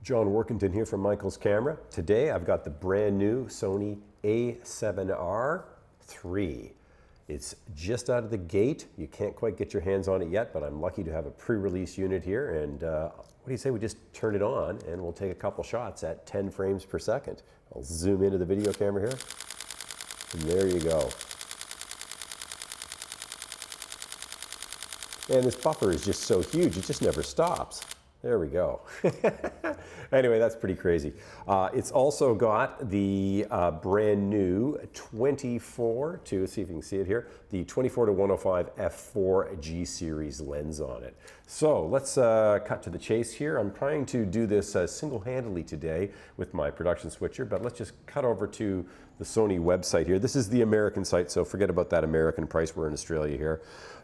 John Warkentin here from Michael's Camera. Today I've got the brand new Sony a7RIII. It's just out of the gate. You can't quite get your hands on it yet, but I'm lucky to have a pre-release unit here. And what do you say we just turn it on and we'll take a couple shots at 10 frames per second. I'll zoom into the video camera here. And there you go. And this buffer is just so huge, it just never stops. There we go. Anyway, that's pretty crazy. It's also got the brand new 24 to, see if you can see it here, the 24 to 105 F4 G series lens on it. So let's cut to the chase here. I'm trying to do this single-handedly today with my production switcher, but let's just cut over to the Sony website here. This is the American site, so forget about that American price. We're in Australia here.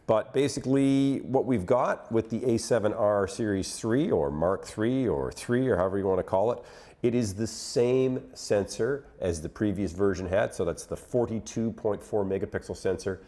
But basically what we've got with the A7R Series 3 or Mark 3 or 3 or however you want to call it, it is the same sensor as the previous version had. So that's the 42.4 megapixel sensor,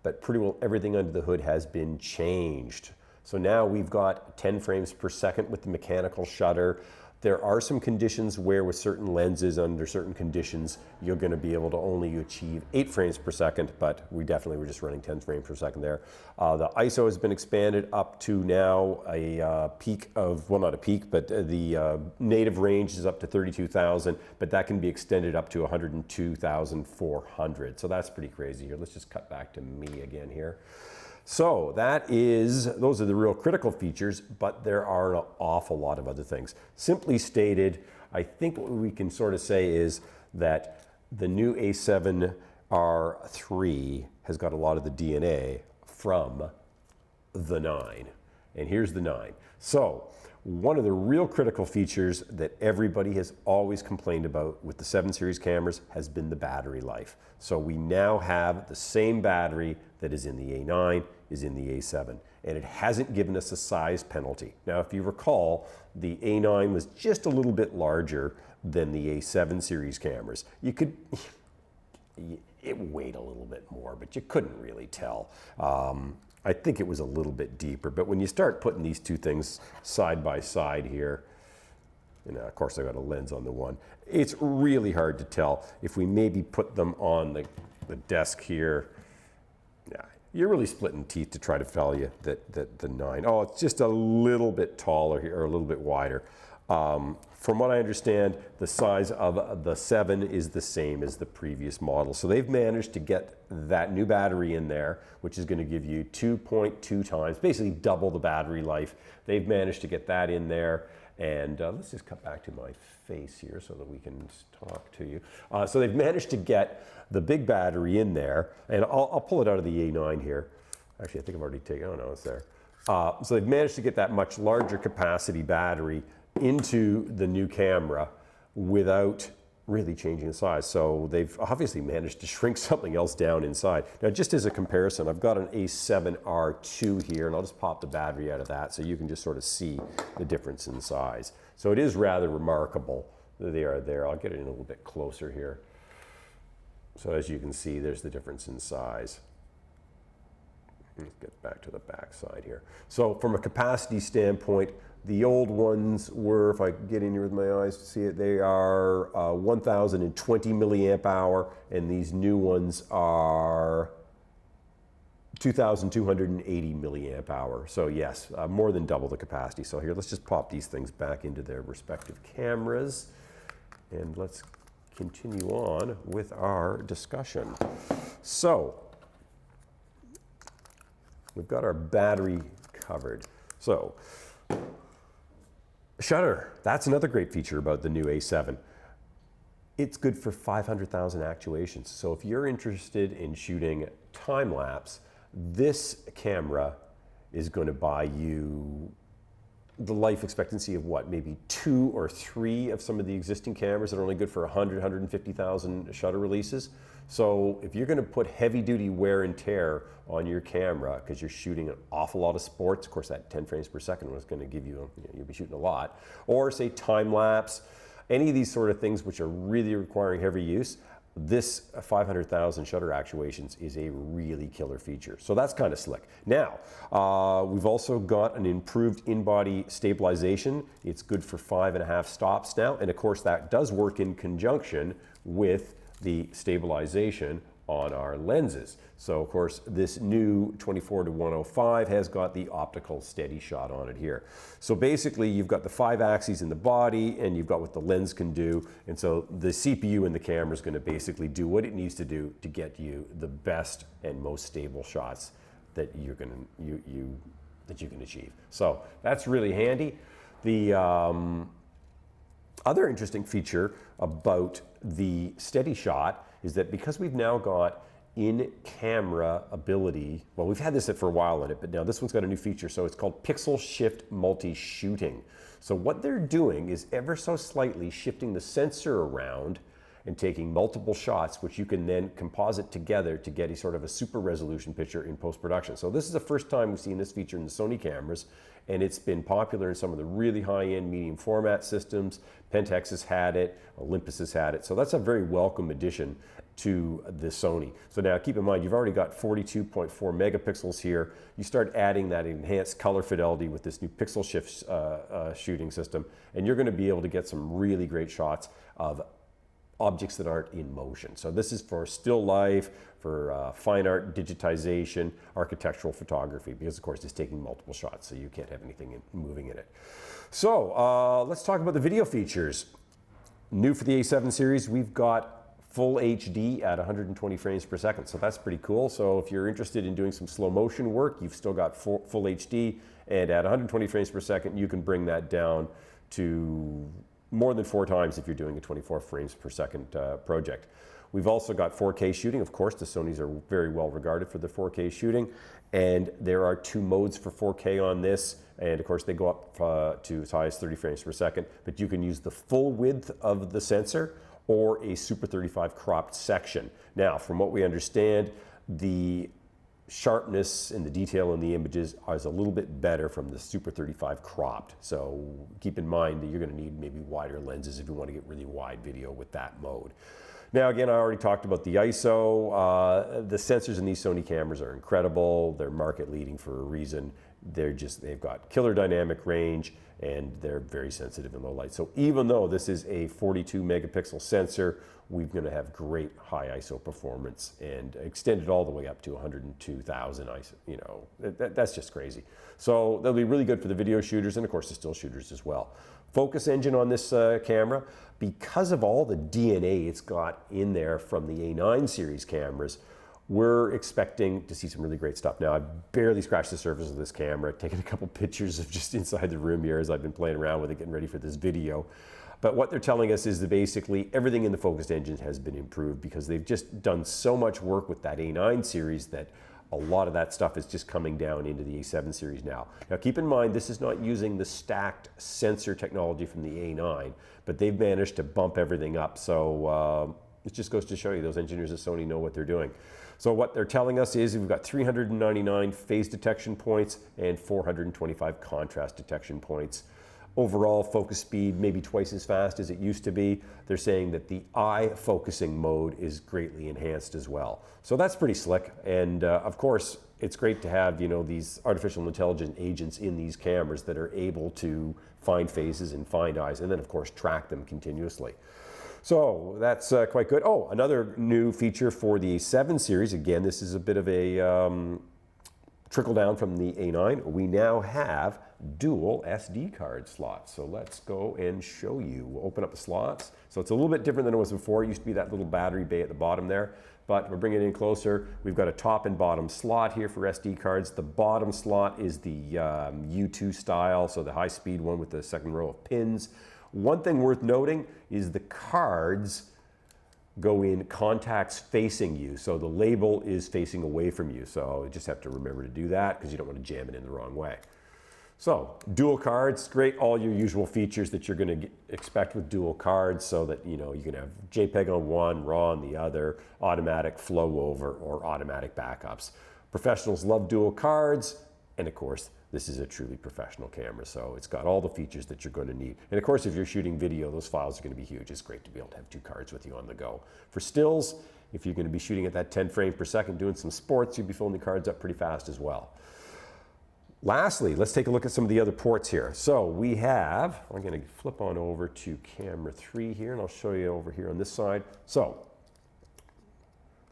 but pretty well everything under the hood has been changed. So now we've got 10 frames per second with the mechanical shutter. There are some conditions where with certain lenses under certain conditions you're going to be able to only achieve 8 frames per second, but we definitely were just running 10 frames per second there. The ISO has been expanded up to now a peak of, well, not a peak, but the native range is up to 32,000, but that can be extended up to 102,400. So that's pretty crazy here. Let's just cut back to me again here. So those are the real critical features, but there are an awful lot of other things. Simply stated, I think what we can sort of say is that the new A7R3 has got a lot of the DNA from the 9. And here's the 9. So one of the real critical features that everybody has always complained about with the 7 series cameras has been the battery life. So we now have the same battery that is in the A9 is in the A7, and it hasn't given us a size penalty. Now, if you recall, the A9 was just a little bit larger than the A7 series cameras. It weighed a little bit more, but you couldn't really tell. I think it was a little bit deeper, but when you start putting these two things side by side here, and of course I got a lens on the one, it's really hard to tell. If we maybe put them on the desk here, yeah, you're really splitting teeth to try to tell you that the 9, oh, it's just a little bit taller here, or a little bit wider. From what I understand, the size of the 7 is the same as the previous model. So they've managed to get that new battery in there, which is going to give you 2.2 times, basically double the battery life. They've managed to get that in there. And let's just cut back to my face here so that we can talk to you. So they've managed to get the big battery in there, and I'll pull it out of the A9 here. Actually, I think I've already taken, oh no, it's there. So they've managed to get that much larger capacity battery into the new camera without really changing the size. So they've obviously managed to shrink something else down inside. Now, just as a comparison, I've got an A7R2 here, and I'll just pop the battery out of that so you can just sort of see the difference in size. So it is rather remarkable that they are there. I'll get it in a little bit closer here. So as you can see, there's the difference in size. Let's get back to the back side here. So from a capacity standpoint, the old ones were, if I get in here with my eyes to see it, they are 1,020 milliamp hour, and these new ones are 2,280 milliamp hour. So yes, more than double the capacity. So here, let's just pop these things back into their respective cameras, and let's continue on with our discussion. So we've got our battery covered. So shutter, that's another great feature about the new A7. It's good for 500,000 actuations. So if you're interested in shooting time lapse, this camera is going to buy you the life expectancy of what, maybe 2 or 3 of some of the existing cameras that are only good for 100, 150,000 shutter releases. So if you're going to put heavy duty wear and tear on your camera because you're shooting an awful lot of sports, of course that 10 frames per second was going to give you, you'll be shooting a lot, or say time lapse, any of these sort of things which are really requiring heavy use, this 500,000 shutter actuations is a really killer feature. So that's kind of slick. Now, we've also got an improved in-body stabilization. It's good for 5.5 stops now. And of course, that does work in conjunction with the stabilization on our lenses. So of course, this new 24-105 has got the optical steady shot on it here. So basically, you've got the 5 axes in the body, and you've got what the lens can do. And so the CPU in the camera is going to basically do what it needs to do to get you the best and most stable shots that you can achieve. So that's really handy. The other interesting feature about the steady shot is that because we've now got in-camera ability, well, we've had this for a while in it, but now this one's got a new feature, so it's called pixel shift multi-shooting. So what they're doing is ever so slightly shifting the sensor around and taking multiple shots, which you can then composite together to get a sort of a super resolution picture in post-production. So this is the first time we've seen this feature in the Sony cameras, and it's been popular in some of the really high-end medium format systems. Pentax has had it, Olympus has had it, so that's a very welcome addition to the Sony. So now keep in mind, you've already got 42.4 megapixels here. You start adding that enhanced color fidelity with this new pixel shift shooting system, and you're gonna be able to get some really great shots of objects that aren't in motion. So this is for still life, for fine art, digitization, architectural photography, because of course it's taking multiple shots, so you can't have anything moving in it. So let's talk about the video features. New for the A7 series, we've got full HD at 120 frames per second. So that's pretty cool. So if you're interested in doing some slow motion work, you've still got full HD, and at 120 frames per second, you can bring that down to more than 4 times if you're doing a 24 frames per second project. We've also got 4K shooting. Of course, the Sonys are very well regarded for the 4K shooting, and there are 2 modes for 4K on this, and of course they go up to as high as 30 frames per second, but you can use the full width of the sensor or a Super 35 cropped section. Now, from what we understand, the sharpness and the detail in the images is a little bit better from the Super 35 cropped. So keep in mind that you're going to need maybe wider lenses if you want to get really wide video with that mode. Now again, I already talked about the ISO. The sensors in these Sony cameras are incredible. They're market leading for a reason. They've got killer dynamic range, and they're very sensitive in low light. So even though this is a 42 megapixel sensor, we're going to have great high ISO performance and extended all the way up to 102,000 ISO. You know, that's just crazy. So that'll be really good for the video shooters and of course the still shooters as well. Focus engine on this camera, because of all the DNA it's got in there from the A9 series cameras, we're expecting to see some really great stuff. Now, I've barely scratched the surface of this camera, taken a couple pictures of just inside the room here as I've been playing around with it, getting ready for this video. But what they're telling us is that basically everything in the focus engine has been improved because they've just done so much work with that A9 series that a lot of that stuff is just coming down into the A7 series now. Now keep in mind, this is not using the stacked sensor technology from the A9, but they've managed to bump everything up. So it just goes to show you those engineers at Sony know what they're doing. So what they're telling us is we've got 399 phase detection points and 425 contrast detection points. Overall focus speed maybe twice as fast as it used to be. They're saying that the eye focusing mode is greatly enhanced as well. So that's pretty slick. And of course, it's great to have, you know, these artificial intelligence agents in these cameras that are able to find faces and find eyes, and then of course track them continuously. So that's quite good. Oh, another new feature for the A7 series. Again, this is a bit of a trickle down from the A9. We now have dual SD card slots. So let's go and show you. We'll open up the slots. So it's a little bit different than it was before. It used to be that little battery bay at the bottom there, but we're bringing it in closer. We've got a top and bottom slot here for SD cards. The bottom slot is the U2 style, so the high-speed one with the second row of pins. One thing worth noting is the cards go in contacts facing you, so the label is facing away from you. So you just have to remember to do that because you don't want to jam it in the wrong way. So dual cards, great, all your usual features that you're going to expect with dual cards, so that you know you can have JPEG on one, RAW on the other, automatic flow over, or automatic backups. Professionals love dual cards. And of course, this is a truly professional camera, so it's got all the features that you're going to need. And of course, if you're shooting video, those files are going to be huge. It's great to be able to have two cards with you on the go. For stills, if you're going to be shooting at that 10 frames per second doing some sports, you'll be filling the cards up pretty fast as well. Lastly, let's take a look at some of the other ports here. So we have, I'm going to flip on over to camera 3 here, and I'll show you over here on this side. So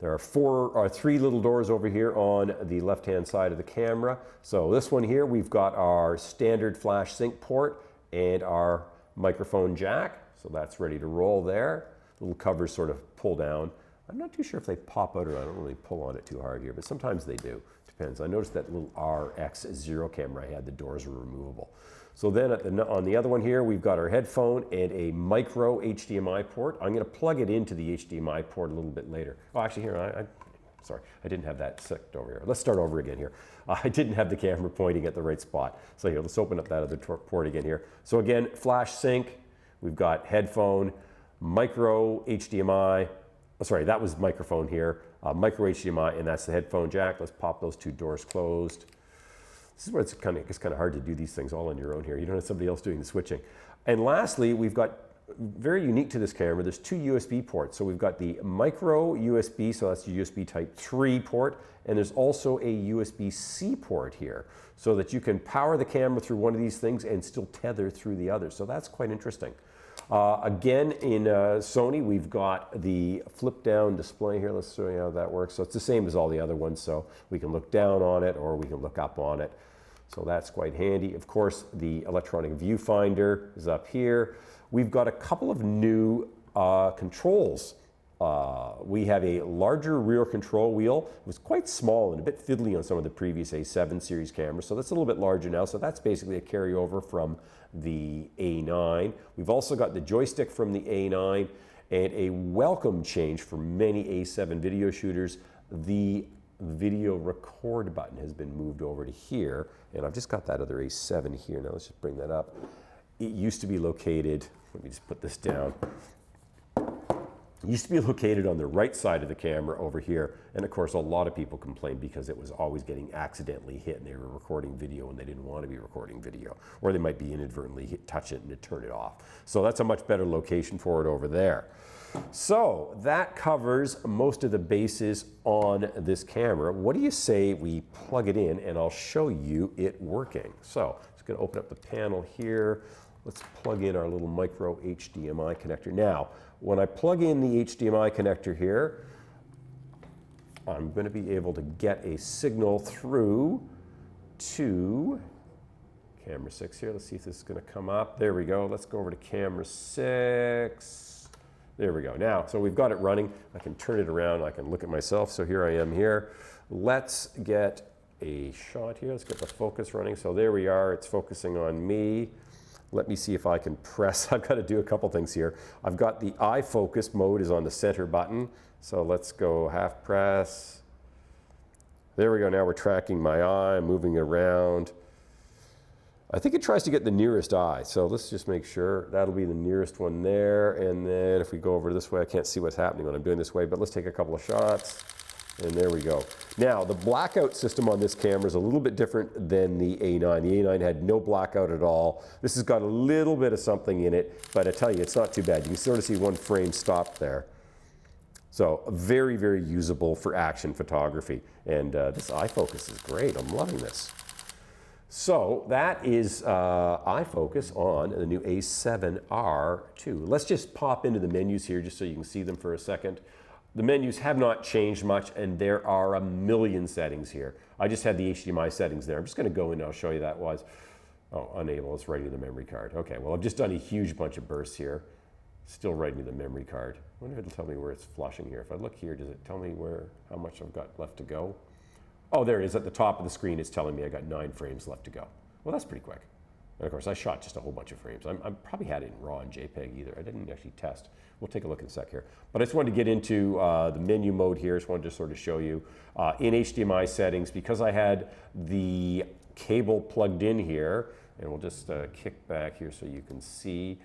there are three little doors over here on the left-hand side of the camera. So this one here, we've got our standard flash sync port and our microphone jack. So that's ready to roll there. Little covers sort of pull down. I'm not too sure if they pop out or I don't really pull on it too hard here, but sometimes they do. Depends. I noticed that little RX0 camera I had, the doors were removable. So then on the other one here, we've got our headphone and a micro HDMI port. I'm going to plug it into the HDMI port a little bit later. Oh, actually here, sorry, I didn't have that set over here. Let's start over again here. I didn't have the camera pointing at the right spot. So here, let's open up that other port again here. So again, flash sync, we've got headphone, micro HDMI, oh, sorry, that was microphone here, micro HDMI, and that's the headphone jack. Let's pop those two doors closed. This is where it's kind of hard to do these things all on your own here. You don't have somebody else doing the switching. And lastly, we've got, very unique to this camera, there's two USB ports. So we've got the micro USB, so that's the USB type 3 port, and there's also a USB-C port here, so that you can power the camera through one of these things and still tether through the other. So that's quite interesting. Again, in Sony, we've got the flip-down display here. Let's show you how that works. So it's the same as all the other ones, so we can look down on it or we can look up on it. So that's quite handy. Of course, the electronic viewfinder is up here. We've got a couple of new controls. We have a larger rear control wheel. It was quite small and a bit fiddly on some of the previous A7 series cameras, so that's a little bit larger now. So that's basically a carryover from the A9. We've also got the joystick from the A9 and a welcome change for many A7 video shooters. The video record button has been moved over to here, and I've just got that other A7 here. Now let's just bring that up. It used to be located, let me just put this down. It used to be located on the right side of the camera over here, and of course a lot of people complained because it was always getting accidentally hit and they were recording video and they didn't want to be recording video, or they might be inadvertently touch it and to turn it off. So that's a much better location for it over there. So that covers most of the bases on this camera. What do you say we plug it in and I'll show you it working. So I'm just going to open up the panel here. Let's plug in our little micro HDMI connector. Now, when I plug in the HDMI connector here, I'm going to be able to get a signal through to camera 6 here. Let's see if this is going to come up. There we go. Let's go over to camera 6. There we go. Now, so we've got it running. I can turn it around. I can look at myself. So here I am here. Let's get a shot here. Let's get the focus running. So there we are. It's focusing on me. Let me see if I can press. I've got to do a couple things here. I've got the eye focus mode is on the center button. So let's go half press. There we go. Now we're tracking my eye, moving it around. I think it tries to get the nearest eye. So let's just make sure that'll be the nearest one there. And then if we go over this way, I can't see what's happening when I'm doing this way, but let's take a couple of shots. And there we go. Now, the blackout system on this camera is a little bit different than the A9. The A9 had no blackout at all. This has got a little bit of something in it, but I tell you, it's not too bad. You can sort of see one frame stopped there. So very, very usable for action photography. And this eye focus is great. I'm loving this. So that is eye focus on the new A7RIII. Let's just pop into the menus here just so you can see them for a second. The menus have not changed much, and there are a million settings here. I just had the HDMI settings there. I'm just going to go in and I'll show you that was. Oh, unable, it's writing the memory card. Okay, well, I've just done a huge bunch of bursts here. Still writing the memory card. I wonder if it'll tell me where it's flushing here. If I look here, does it tell me how much I've got left to go? Oh, there it is. At the top of the screen, it's telling me I got 9 frames left to go. Well, that's pretty quick. And of course, I shot just a whole bunch of frames. I probably had it in RAW and JPEG either. I didn't actually test. We'll take a look in a sec here. But I just wanted to get into the menu mode here. I just wanted to sort of show you in HDMI settings, because I had the cable plugged in here, and we'll just kick back here so you can see.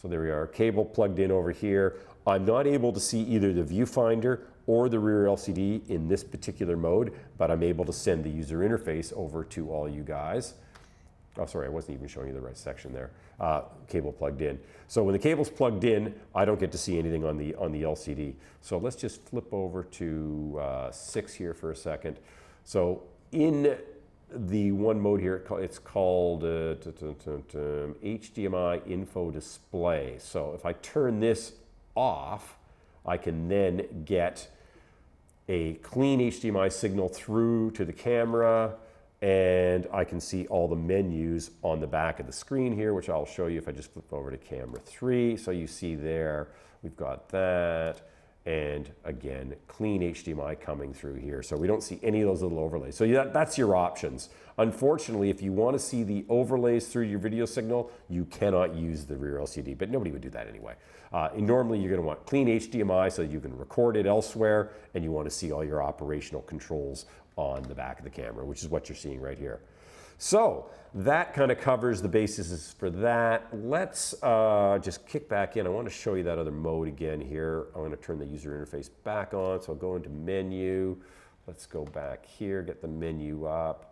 So there we are, cable plugged in over here. I'm not able to see either the viewfinder or the rear LCD in this particular mode, but I'm able to send the user interface over to all you guys. Oh, sorry, I wasn't even showing you the right section there. Cable plugged in. So when the cable's plugged in, I don't get to see anything on the LCD. So let's just flip over to 6 here for a second. So in the one mode here, it's called HDMI info display. So if I turn this off, I can then get a clean HDMI signal through to the camera, and I can see all the menus on the back of the screen here, which I'll show you if I just flip over to camera 3. So you see there, we've got that. And again, clean HDMI coming through here. So we don't see any of those little overlays. So that's your options. Unfortunately, if you want to see the overlays through your video signal, you cannot use the rear LCD, but nobody would do that anyway. And normally you're going to want clean HDMI so you can record it elsewhere, and you want to see all your operational controls on the back of the camera, which is what you're seeing right here. So that kind of covers the bases for that. Let's just kick back in. I want to show you that other mode again here. I'm going to turn the user interface back on. So I'll go into menu. Let's go back here, get the menu up.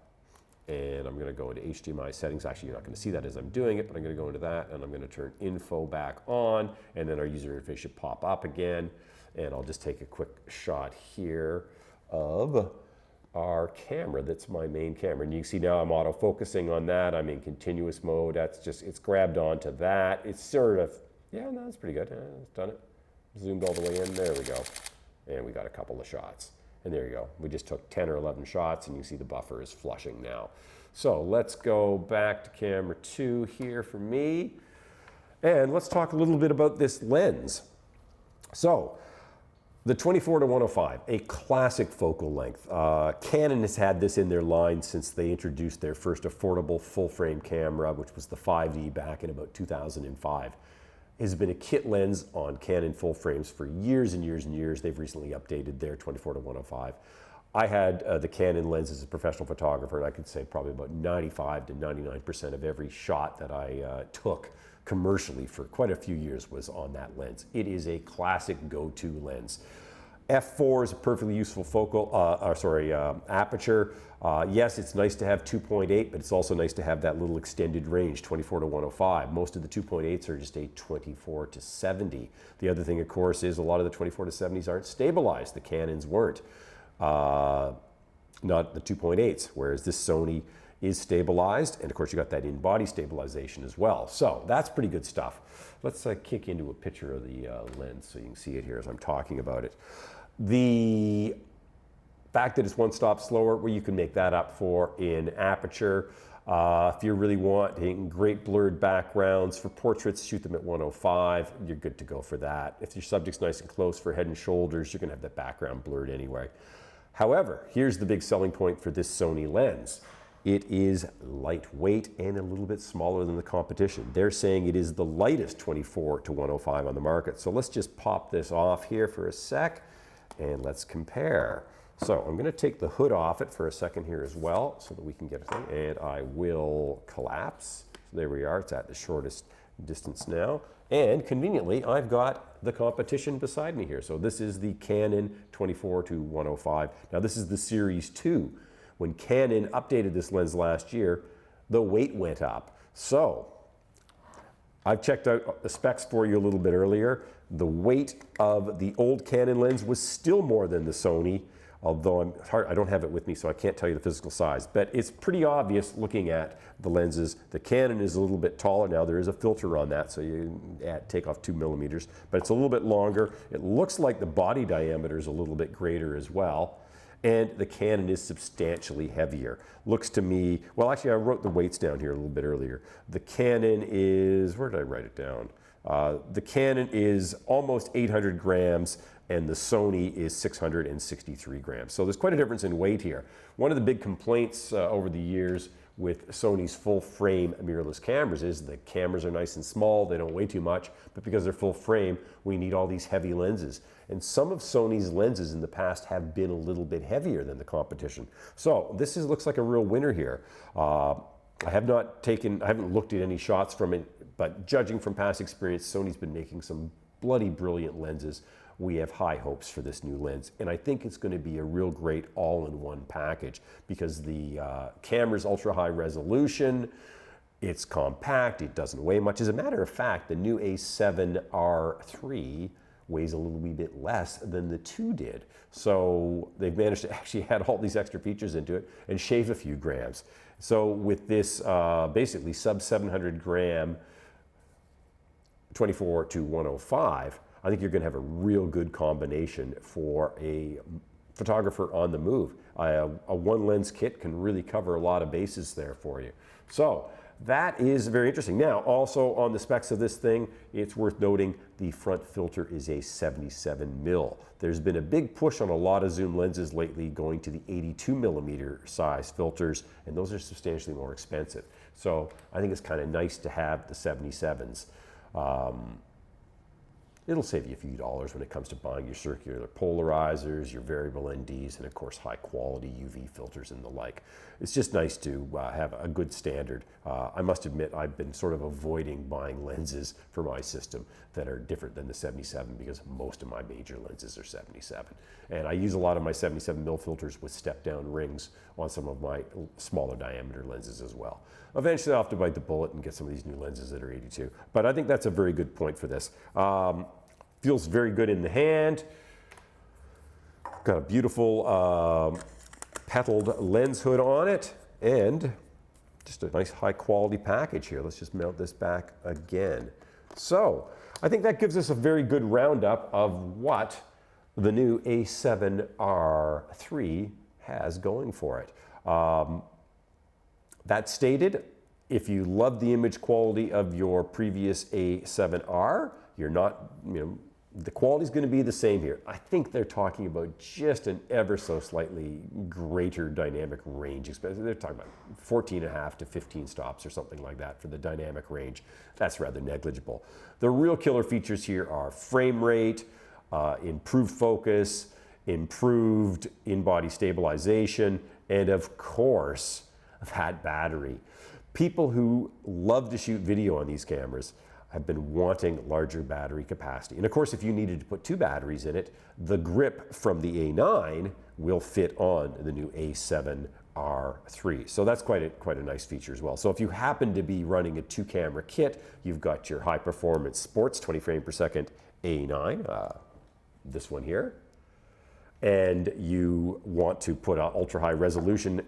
And I'm going to go into HDMI settings. Actually, you're not going to see that as I'm doing it, but I'm going to go into that, and I'm going to turn info back on, and then our user interface should pop up again. And I'll just take a quick shot here of our camera. That's my main camera, and you can see now I'm auto-focusing on that. I'm in continuous mode. That's just, it's grabbed onto that. It's sort of, yeah, no, that's pretty good. It's done it. Zoomed all the way in. There we go. And we got a couple of shots. And there you go. We just took 10 or 11 shots, and you see the buffer is flushing now. So let's go back to camera 2 here for me. And let's talk a little bit about this lens. So the 24-105, a classic focal length. Canon has had this in their line since they introduced their first affordable full-frame camera, which was the 5D back in about 2005. It has been a kit lens on Canon full frames for years and years and years. They've recently updated their 24-105. I had the Canon lens as a professional photographer, and I could say probably about 95 to 99% of every shot that I took commercially for quite a few years was on that lens. It is a classic go-to lens. F4 is a perfectly useful focal, aperture. Yes, it's nice to have 2.8, but it's also nice to have that little extended range, 24-105. Most of the 2.8s are just a 24-70. The other thing, of course, is a lot of the 24-70s aren't stabilized. The Canons weren't, not the 2.8s, whereas this Sony is stabilized, and of course you got that in-body stabilization as well. So that's pretty good stuff. Let's kick into a picture of the lens so you can see it here as I'm talking about it. The fact that it's one stop slower, well, you can make that up for in aperture. If you really want great blurred backgrounds for portraits, shoot them at 105. You're good to go for that. If your subject's nice and close for head and shoulders, you're going to have that background blurred anyway. However, here's the big selling point for this Sony lens. It is lightweight and a little bit smaller than the competition. They're saying it is the lightest 24-105 on the market. So let's just pop this off here for a sec and let's compare. So I'm going to take the hood off it for a second here as well so that we can get it in, and I will collapse. So there we are. It's at the shortest distance now. And conveniently, I've got the competition beside me here. So this is the Canon 24-105. Now this is the Series 2. When Canon updated this lens last year, the weight went up. So I've checked out the specs for you a little bit earlier. The weight of the old Canon lens was still more than the Sony, although I don't have it with me, so I can't tell you the physical size. But it's pretty obvious looking at the lenses. The Canon is a little bit taller now. There is a filter on that, so you take off 2 millimeters, but it's a little bit longer. It looks like the body diameter is a little bit greater as well. And the Canon is substantially heavier. Looks to me, well, actually I wrote the weights down here a little bit earlier. The Canon is, where did I write it down? The Canon is almost 800 grams and the Sony is 663 grams. So there's quite a difference in weight here. One of the big complaints over the years with Sony's full frame mirrorless cameras is the cameras are nice and small, they don't weigh too much, but because they're full frame, we need all these heavy lenses. And some of Sony's lenses in the past have been a little bit heavier than the competition. So this looks like a real winner here. I haven't looked at any shots from it But judging from past experience, Sony's been making some bloody brilliant lenses. We have high hopes for this new lens, and I think it's going to be a real great all-in-one package because the camera's ultra-high resolution, it's compact, it doesn't weigh much. As a matter of fact, the new a7RIII weighs a little wee bit less than the 2 did. So they've managed to actually add all these extra features into it and shave a few grams. So with this basically sub 700 gram 24 to 105, I think you're going to have a real good combination for a photographer on the move. A one lens kit can really cover a lot of bases there for you. So that is very interesting. Now, also on the specs of this thing, it's worth noting the front filter is a 77mm. There's been a big push on a lot of zoom lenses lately going to the 82mm size filters, and those are substantially more expensive. So I think it's kind of nice to have the 77s. It'll save you a few dollars when it comes to buying your circular polarizers, your variable NDs, and of course high quality UV filters and the like. It's just nice to have a good standard. I must admit I've been sort of avoiding buying lenses for my system that are different than the 77 because most of my major lenses are 77. And I use a lot of my 77mm filters with step down rings on some of my smaller diameter lenses as well. Eventually I'll have to bite the bullet and get some of these new lenses that are 82. But I think that's a very good point for this. Feels very good in the hand. Got a beautiful petaled lens hood on it and just a nice high quality package here. Let's just mount this back again. So I think that gives us a very good roundup of what the new a7RIII has going for it. That stated, if you love the image quality of your previous A7R, you're not, the quality's going to be the same here. I think they're talking about just an ever so slightly greater dynamic range. They're talking about 14.5 to 15 stops or something like that for the dynamic range. That's rather negligible. The real killer features here are frame rate, improved focus, improved in-body stabilization, and of course, that battery. People who love to shoot video on these cameras have been wanting larger battery capacity. And of course, if you needed to put 2 batteries in it, the grip from the A9 will fit on the new A7RIII. So that's quite a nice feature as well. So if you happen to be running a 2-camera kit, you've got your high performance sports 20 frame per second A9, this one here, and you want to put an ultra high resolution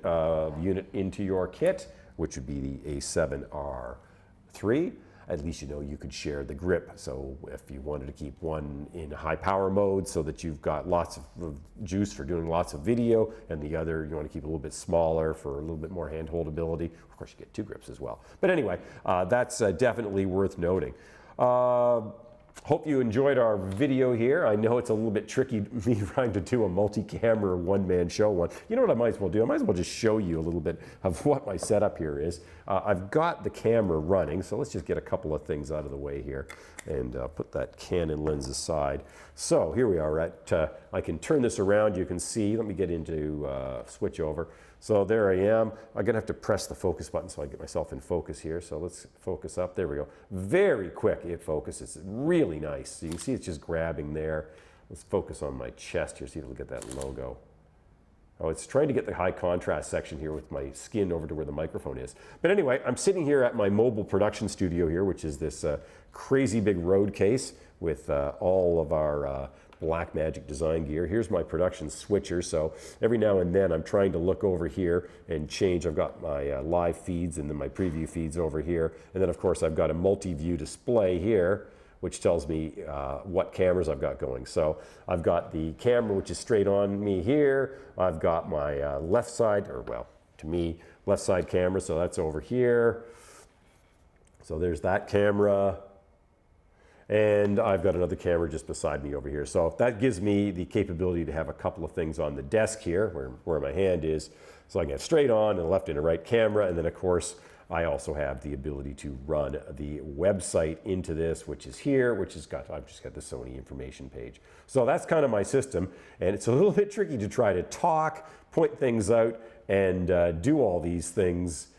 unit into your kit, which would be the A7RIII, at least you could share the grip. So if you wanted to keep one in high power mode so that you've got lots of juice for doing lots of video, and the other you want to keep a little bit smaller for a little bit more hand holdability. Of course, you get 2 grips as well. But anyway, that's definitely worth noting. Hope you enjoyed our video here. I know it's a little bit tricky, me trying to do a multi-camera one-man show one. You know what I might as well do? I might as well just show you a little bit of what my setup here is. I've got the camera running, so let's just get a couple of things out of the way here and put that Canon lens aside. So here we are at, I can turn this around, you can see, let me get into switch over. So there I am. I'm gonna have to press the focus button so I get myself in focus here. So let's focus up, there we go. Very quick it focuses, really nice. So you can see it's just grabbing there. Let's focus on my chest here, see if we'll get that logo. Oh, it's trying to get the high contrast section here with my skin over to where the microphone is. But anyway, I'm sitting here at my mobile production studio here, which is this crazy big road case with all of our Blackmagic design gear. Here's my production switcher. So every now and then I'm trying to look over here and change. I've got my live feeds and then my preview feeds over here. And then of course I've got a multi-view display here, which tells me what cameras I've got going. So I've got the camera which is straight on me here. I've got my left side, or well, to me, left side camera, so that's over here. So there's that camera. And I've got another camera just beside me over here. So that gives me the capability to have a couple of things on the desk here, where my hand is. So I can have straight on and a left and a right camera. And then of course, I also have the ability to run the website into this, which is here, I've just got the Sony information page. So that's kind of my system. And it's a little bit tricky to try to talk, point things out, and do all these things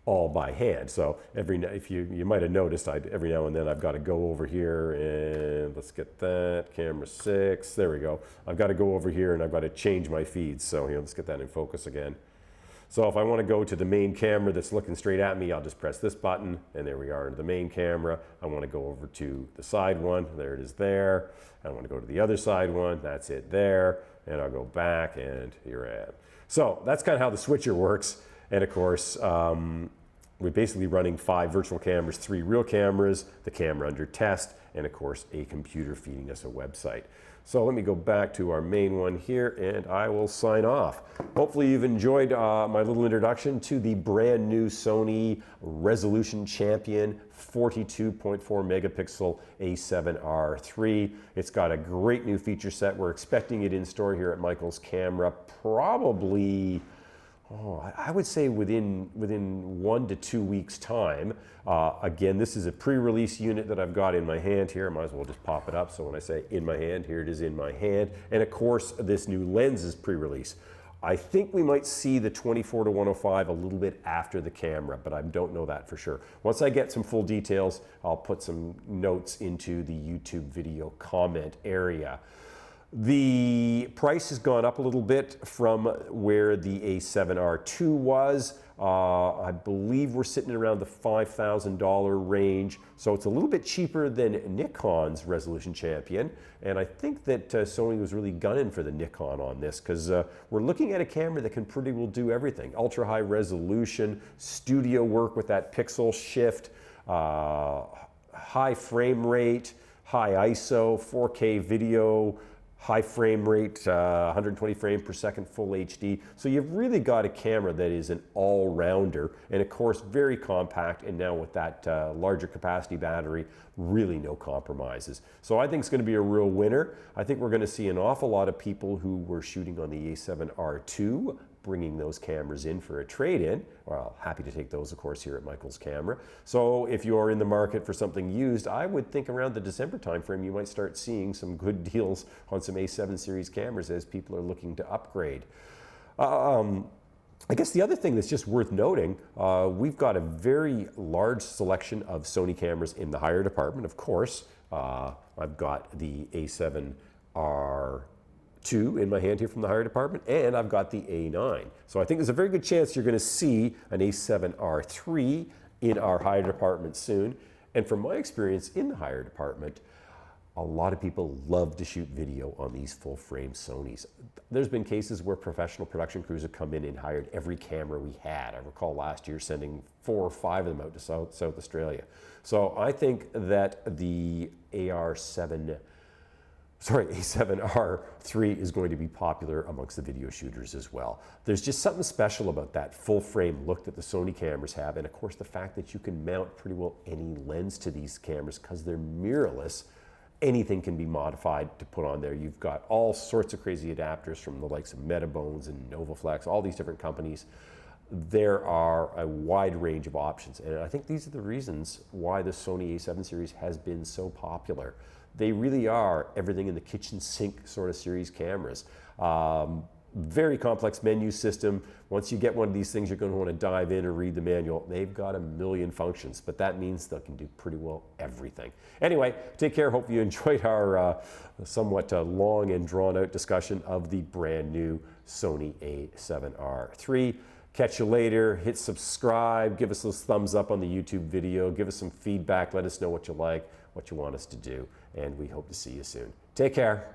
all by hand. So if you might have noticed, every now and then I've got to go over here and let's get that camera 6. There we go. I've got to go over here and I've got to change my feeds. So here, let's get that in focus again. So if I want to go to the main camera that's looking straight at me, I'll just press this button and there we are in the main camera. I want to go over to the side one. There it is there. I want to go to the other side one. That's it there. And I'll go back and here I am. So that's kind of how the switcher works. And of course, we're basically running 5 virtual cameras, 3 real cameras, the camera under test, and of course a computer feeding us a website. So let me go back to our main one here and I will sign off. Hopefully you've enjoyed my little introduction to the brand new Sony Resolution Champion 42.4 megapixel a7R III. It's got a great new feature set. We're expecting it in store here at Michael's Camera probably, I would say within 1 to 2 weeks time. Again, this is a pre-release unit that I've got in my hand here. I might as well just pop it up. So when I say in my hand, here it is in my hand. And of course, this new lens is pre-release. I think we might see the 24 to 105 a little bit after the camera, but I don't know that for sure. Once I get some full details, I'll put some notes into the YouTube video comment area. The price has gone up a little bit from where the a7R II was. I believe we're sitting around the $5,000 range. So it's a little bit cheaper than Nikon's Resolution Champion. And I think that Sony was really gunning for the Nikon on this because we're looking at a camera that can pretty well do everything. Ultra high resolution, studio work with that pixel shift, high frame rate, high ISO, 4K video, high frame rate, 120 frames per second, full HD. So you've really got a camera that is an all-rounder, and of course very compact, and now with that larger capacity battery, really no compromises. So I think it's going to be a real winner. I think we're going to see an awful lot of people who were shooting on the a7R II bringing those cameras in for a trade-in. Well, happy to take those, of course, here at Michael's Camera. So if you're in the market for something used, I would think around the December timeframe, you might start seeing some good deals on some A7 series cameras as people are looking to upgrade. I guess the other thing that's just worth noting, we've got a very large selection of Sony cameras in the hire department, of course. I've got the a7R II in my hand here from the hire department, and I've got the A9. So I think there's a very good chance you're going to see an a7R III in our hire department soon. And from my experience in the hire department, a lot of people love to shoot video on these full frame Sonys. There's been cases where professional production crews have come in and hired every camera we had. I recall last year sending 4 or 5 of them out to South Australia. So I think that the a7R III is going to be popular amongst the video shooters as well. There's just something special about that full frame look that the Sony cameras have, and of course the fact that you can mount pretty well any lens to these cameras because they're mirrorless. Anything can be modified to put on there. You've got all sorts of crazy adapters from the likes of Metabones and Novaflex, all these different companies. There are a wide range of options, and I think these are the reasons why the Sony a7 series has been so popular. They really are everything in the kitchen sink sort of series cameras. Very complex menu system. Once you get one of these things, you're going to want to dive in and read the manual. They've got a million functions, but that means they can do pretty well everything. Anyway, take care. Hope you enjoyed our somewhat long and drawn out discussion of the brand new Sony a7R III. Catch you later. Hit subscribe. Give us those thumbs up on the YouTube video. Give us some feedback. Let us know what you like, what you want us to do, and we hope to see you soon. Take care.